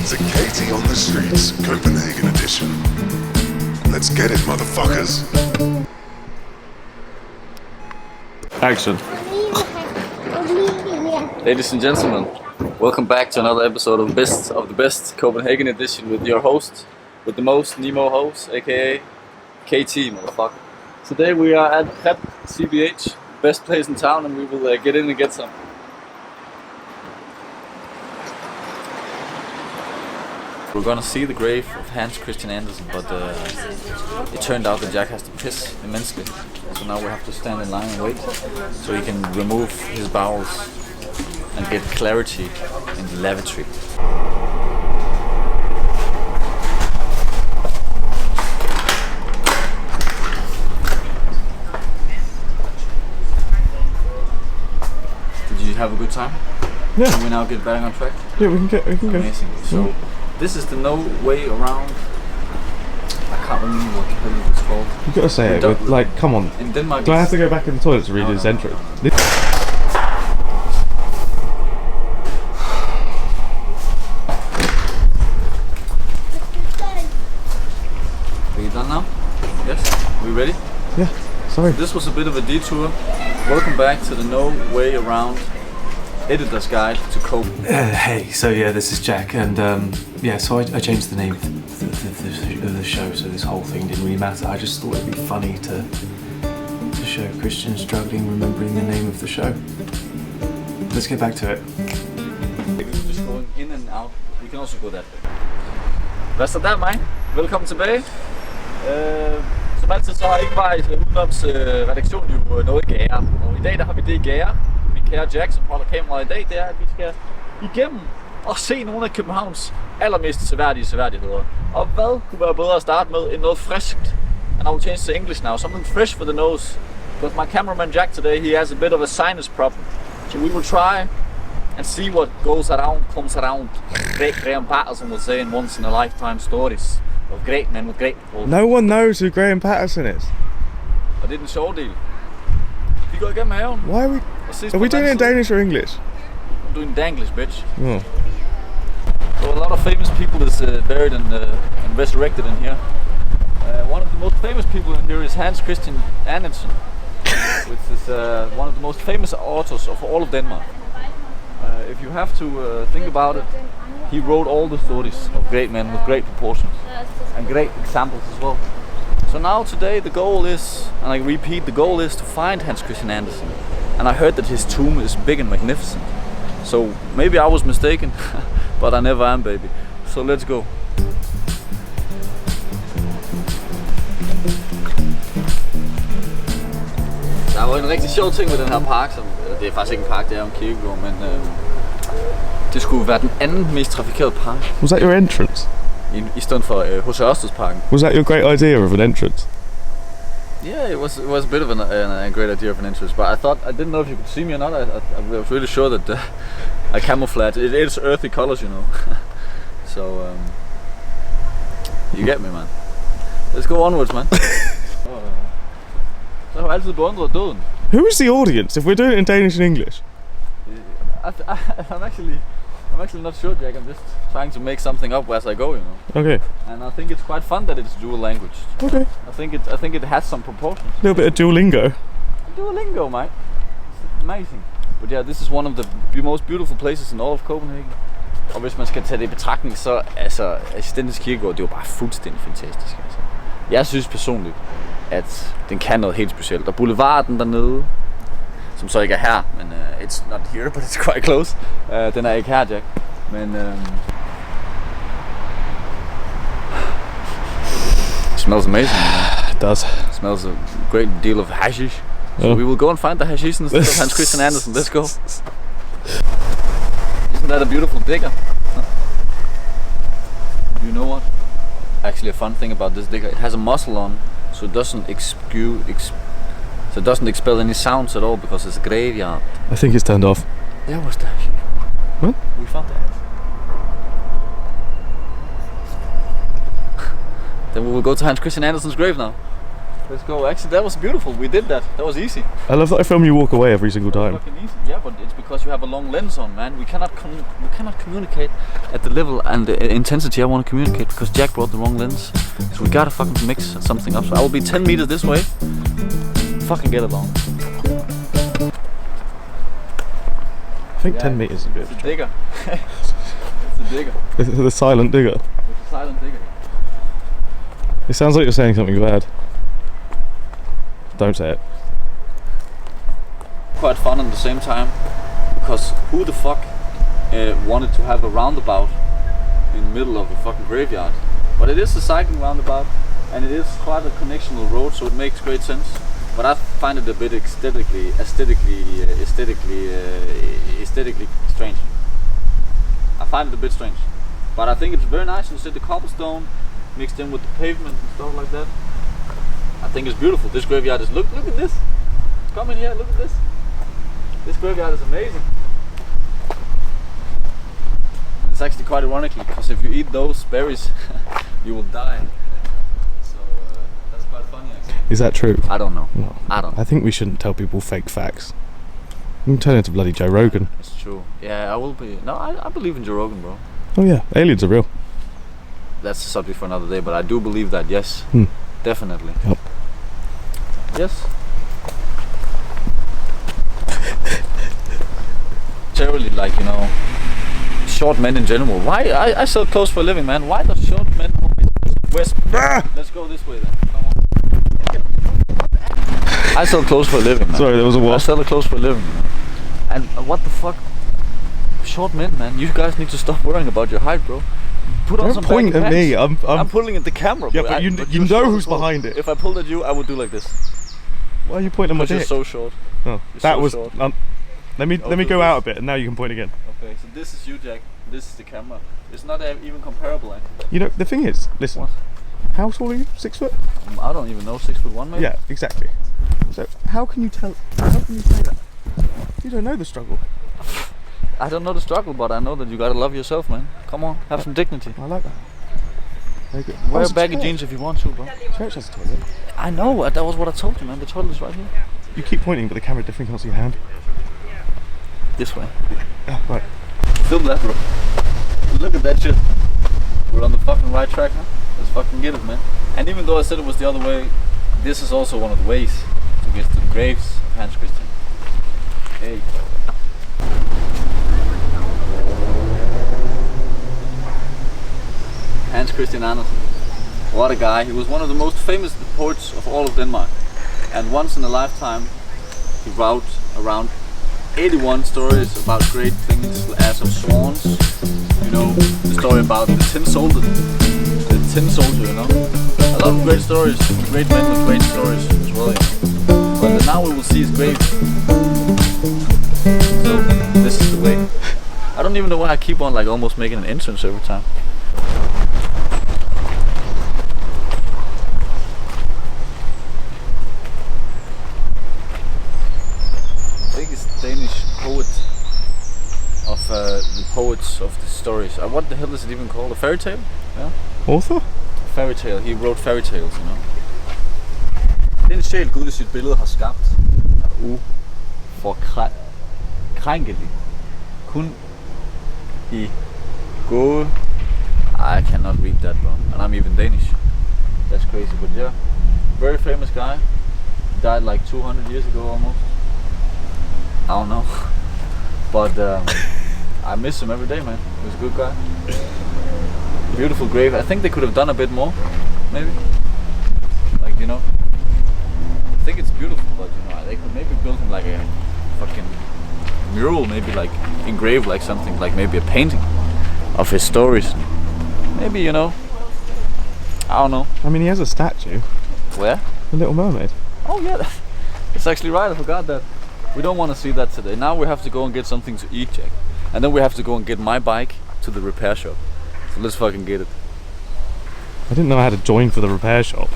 to KT on the Streets, Copenhagen edition. Let's get it, motherfuckers. Action. Ladies and gentlemen, welcome back to another episode of the best Copenhagen edition with your host, with the most Nemo host, aka KT Motherf. Today we are at Prep CBH, best place in town, and we will get in and get some. We're gonna see the grave of Hans Christian Andersen, but it turned out that Jack has to piss immensely. So now we have to stand in line and wait so he can remove his bowels and get clarity in the lavatory. Did you have a good time? Yeah. Can we now get back on track? Yeah, we can go. Amazing. So this is the no way around. I can't remember what the hell it's called. You gotta say it, but like, come on. In Denmark. Do I have to go back in the toilet to read his entry? Are you done now? Yes? Are we ready? Yeah, sorry. This was a bit of a detour. Welcome back to the no way around editor's guide to Cope. Hey, so yeah, this is Jack, and so I changed the name of the show, so this whole thing didn't really matter. I just thought it'd be funny to show Christian struggling remembering the name of the show. Let's get back to it. Just going in and out. We can also go that way. Hvad så der, mig? Velkommen tilbage. Som altid så har Ingvejs Ungdoms redaktion jo noget gære. Og i dag der har vi det gære. Min kære Jack, som holder kameraet i dag, det er, at vi skal igennem og se nogle af Københavns allermest seværdigheder. Og hvad kunne være bedre at starte med end noget friskt? And I will change to English now. Something fresh for the nose. Because my cameraman Jack today, he has a bit of a sinus problem. So we will try and see what goes around, comes around. Great Graham Patterson was saying once in a lifetime stories of great men with great people. No one knows who Graham Patterson is. Og det er den sjove del. Vi går igennem haven. Why are we? Are we doing it in Danish or English? I'm doing Danglish, bitch. Oh. So a lot of famous people is buried and resurrected in here. One of the most famous people in here is Hans Christian Andersen, which is one of the most famous authors of all of Denmark. If you have to think about it, he wrote all the stories of great men with great proportions and great examples as well. So now today the goal is, and I repeat, the goal is to find Hans Christian Andersen. And I heard that his tomb is big and magnificent. So maybe I was mistaken, but I never am, baby. So let's go. Der var en rigtig sjov ting med den her park, som, det er faktisk ikke en park, det er en kirkegård, men det skulle være den anden mest trafikerede park. Was that your entrance? I stedet for H.C. Ørstedsparken. Was that your great idea of an entrance? Yeah, it was a bit of a great idea of an entrance, but I didn't know if you could see me or not. I was really sure that I camouflaged. It is earthy colors, you know. So you get me, man. Let's go onwards, man. Så har jeg altid beundret døden. Who is the audience if we're doing it in Danish and English? I'm actually not sure, Jack. I'm just trying to make something up as I go, you know. Okay. And I think it's quite fun that it's dual language. Okay. I think it has some proportions. A little bit of Duolingo. Duolingo, mate. It's amazing. But yeah, this is one of the most beautiful places in all of Copenhagen. Og hvis man skal tage det i betragtning, så altså Assistentens Kirkegård, det er jo bare fuldstændig fantastisk. Altså. Jeg synes personligt, at den kan noget helt specielt. Og boulevarden dernede, som så ikke er her, men it's not here, but it's quite close. Den er ikke her, Jack. Men it smells amazing. It does. It smells a great deal of hashish. So we will go and find the hashish instead of Hans Christian Andersen. Let's go. Isn't that a beautiful digger? Huh? Do you know what? Actually, a fun thing about this digger, it has a muzzle on, so it doesn't expel any sounds at all because it's a graveyard. I think it's turned off. There was the hashish. What? We found that. Then we will go to Hans Christian Andersen's grave now. Let's go. Actually, that was beautiful. We did that. That was easy. I love that I film you walk away every single time. Fucking easy. Yeah, but it's because you have a long lens on, man. We cannot communicate at the level and the intensity I want to communicate because Jack brought the wrong lens. So we gotta fucking mix something up. So I will be 10 meters this way. Fucking get along. I think 10 meters is a bit of It's a a digger. It's a digger. The silent digger. It's a silent digger. It sounds like you're saying something bad. Don't say it. Quite fun at the same time because who the fuck wanted to have a roundabout in the middle of a fucking graveyard? But it is a cycling roundabout and it is quite a connectional road, so it makes great sense. But I find it a bit aesthetically strange. I find it a bit strange, but I think it's very nice. You see the cobblestone mixed in with the pavement and stuff like that. I think it's beautiful. This graveyard is look at this. Come in here, look at this. This graveyard is amazing. It's actually quite ironically because if you eat those berries, you will die. So that's quite funny actually. Is that true? I don't know. No. I don't know. I think we shouldn't tell people fake facts. You can turn into bloody Joe Rogan. It's true. Yeah, I will be. No, I believe in Joe Rogan, bro. Oh yeah, aliens are real. That's a subject for another day, but I do believe that, yes. Definitely. Yep. Yes. Generally, like, you know, short men in general. Why? I sell clothes for a living, man. Why does short men always Let's go this way then. Come on. I sell clothes for a living, man. Sorry, there was a I wasp. sell clothes for a living, man. And what the fuck? Short men, man. You guys need to stop worrying about your height, bro. Put on Don't some point baggy at me. pants. I'm I'm pulling at the camera. Yeah, bro. but you you're know short who's as well. behind it. If I pulled at you, I would do like this. Why are you pointing at my Because you're dick? so short. Oh, You're that so was. short. Let me do go this. out a bit, and now you can point again. Okay, so this is you, Jack. This is the camera. It's not even comparable. You know, the thing is, listen. What? How tall are you? 6 foot? I don't even know. 6'1" maybe. Yeah, exactly. So how can you tell? How can you say that? You don't know the struggle. I don't know the struggle, but I know that you gotta love yourself, man. Come on, have some dignity. I like that. Very good. Wear How's the baggy church? jeans if you want to, bro. Church has a toilet. I know. That was what I told you, man. The toilet is right here. You keep pointing, but the camera definitely can't see your hand. This way. Oh, right. Film that, bro. Look at that shit. We're on the fucking right track, huh? Let's fucking get it, man. And even though I said it was the other way, this is also one of the ways to get to the graves of Hans Christian. Hey. Hans Christian Andersen. What a guy. He was one of the most famous poets of all of Denmark. And once in a lifetime, he wrote around 81 stories about great things as of swans. You know, the story about the tin soldier, you know. A lot of great stories, great men with great stories as well, you know. But now we will see his grave. So, this is the way. I don't even know why I keep on like almost making an entrance every time. Biggest Danish poet of the poets of the stories. What the hell is it even called? A fairy tale? Yeah. Author? A fairy tale. He wrote fairy tales, you know. Den sjæl Gud i sit billede har skabt er uforkrænkelig. Kun i gåde. I cannot read that, bro. And I'm even Danish. That's crazy, but yeah. Very famous guy. Died like 200 years ago almost. I don't know. But I miss him every day, man. He was a good guy. Beautiful grave. I think they could have done a bit more, maybe. Like, you know. I think it's beautiful, but you know, they could maybe build him like a fucking mural, maybe like engrave like something, like maybe a painting of his stories. Maybe, you know. I don't know. I mean, he has a statue. Where? The Little Mermaid. Oh yeah, that's actually right. I forgot that. We don't want to see that today. Now we have to go and get something to eat, Jack. And then we have to go and get my bike to the repair shop. So let's fucking get it. I didn't know I had to join for the repair shop.